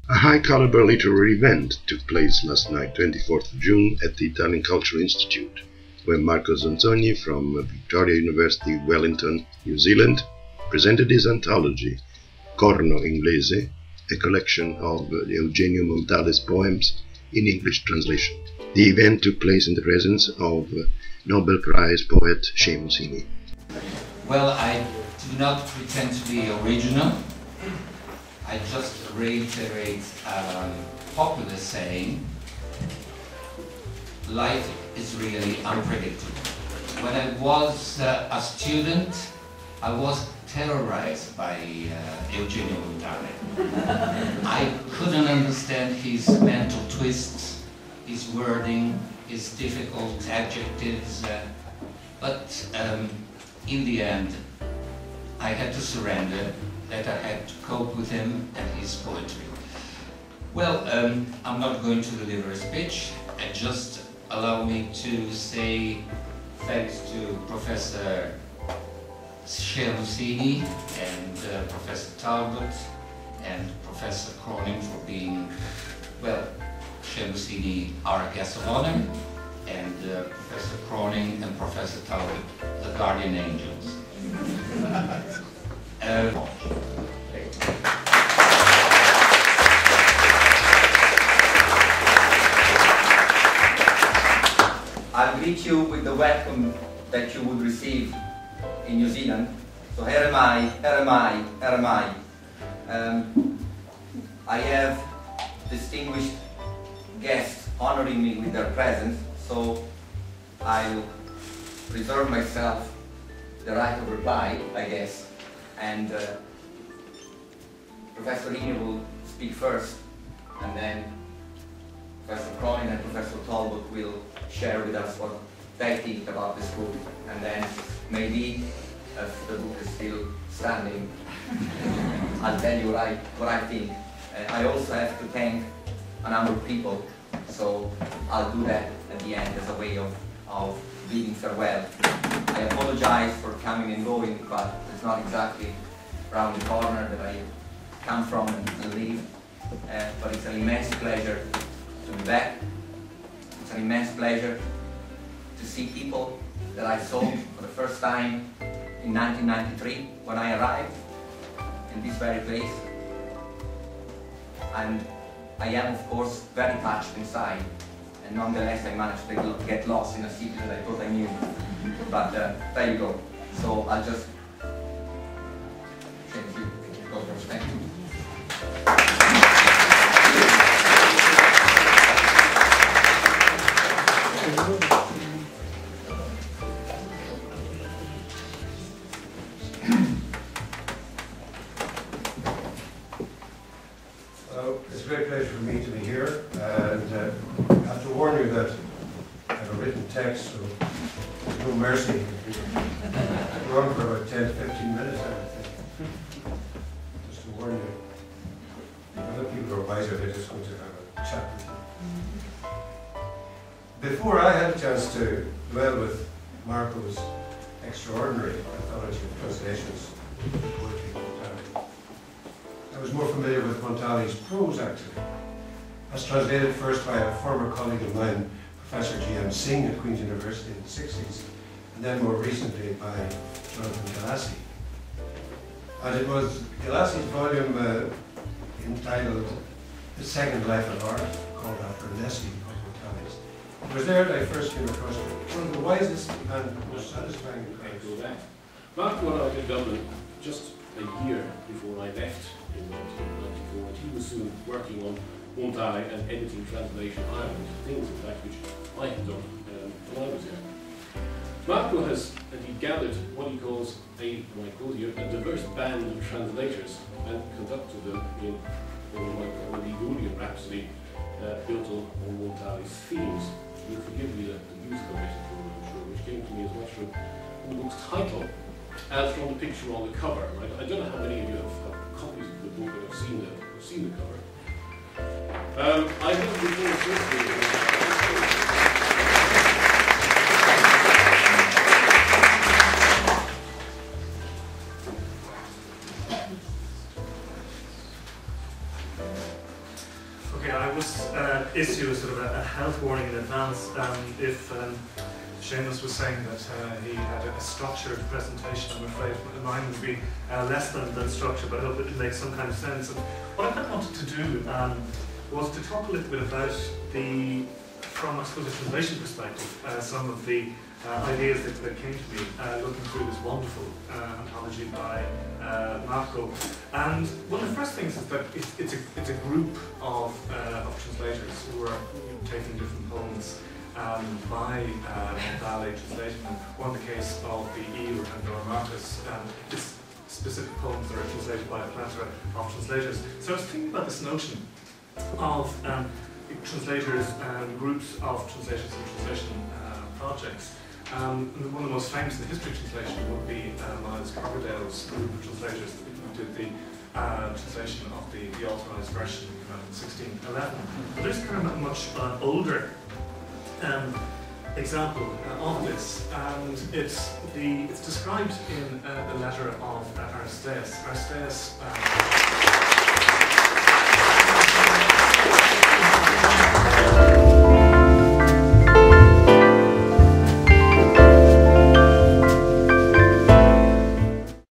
A high-caliber literary event took place last night, 24th of June, at the Italian Cultural Institute, where Marco Sonzogni from Victoria University, Wellington, New Zealand, presented his anthology, Corno, Inglese, a collection of Eugenio Montale's poems in English translation. The event took place in the presence of Nobel Prize poet Sonzogni. Well, I do not pretend to be original. I just reiterate a popular saying: life is really unpredictable. When I was a student, I was terrorized by Eugenio Montale. I couldn't understand his mental twists, his wording, his difficult adjectives, but in the end, I had to surrender that I had to cope with him and his poetry. Well, I'm not going to deliver a speech. Just allow me to say thanks to Professor Sonzogni and Professor Talbot and Professor Corno for being, well, Sonzogni are a guest of honor, and Professor Corno and Professor Talbot, the guardian angels. I'll greet you with the welcome that you would receive in New Zealand. So here am I, here am I, here am I. I have distinguished guests honoring me with their presence, so I'll reserve myself the right of reply, I guess. And Professor Rini will speak first, and then Professor Corno and Professor Talbot will share with us what they think about this book, and then maybe, if the book is still standing, I'll tell you what I think. I also have to thank a number of people, so I'll do that at the end as a way of bidding farewell. I apologize for coming and going, but it's not exactly around the corner that I come from and live. But it's an immense pleasure to be back. It's an immense pleasure to see people that I saw for the first time in 1993 when I arrived in this very place. And I am, of course, very touched inside. And nonetheless, I managed to get lost in a city that I thought I knew. But there you go. So I'll just thank you. Thank you. It's a great pleasure for me to be here, and I have to warn you that I have a written text, so there's no mercy. We're on for about 10 to 15 minutes, I would think. Just to warn you. Other people are wiser, they're just going to have a chat with you. Before I had a chance to dwell with Marco's extraordinary anthology of translations of poetry of Montale, I was more familiar with Montale's prose, actually, as translated first by a former colleague of mine, Professor G.M. Singh at Queen's University in the 60s, and then more recently by Jonathan Galassi. And it was Galassi's volume entitled The Second Life of Art, called after Nessie of Montale's. It was there that I first came across one of the wisest and most satisfying encounter. Marco and I was in Dublin just a year before I left in 1994, and he was soon working on Montale and editing Translation Ireland, things in fact which I had done when I was there. Marco has indeed gathered what he calls a diverse band of translators and conducted them in what I call the Ligurian Rhapsody built on Montale's themes. You'll forgive me the musical metaphor, I'm sure, which came to me as much from the book's title as from the picture on the cover. Right? I don't know how many of you have copies of the book and have seen the cover. I have before must issue a sort of a health warning in advance. If Seamus was saying that he had a structured presentation, I'm afraid mine would be less than structured, but I hope it makes some kind of sense. And what I kind of wanted to do was to talk a little bit about from I suppose a translation perspective, some of the ideas that came to me looking through this wonderful anthology by Marco. And one of the first things is that it's a group of translators who are taking different poems by Montale translation. One in the case of the EU and Dora Marcus, it's specific poems that are translated by a plethora of translators. So I was thinking about this notion of translators and groups of translators and translation projects. And one of the most famous in the history of translation would be Miles Coverdale's group of translators who did the translation of the authorised version in 1611. But there's kind of a much older example of this, and it's described in the letter of Aristeas. Aristeas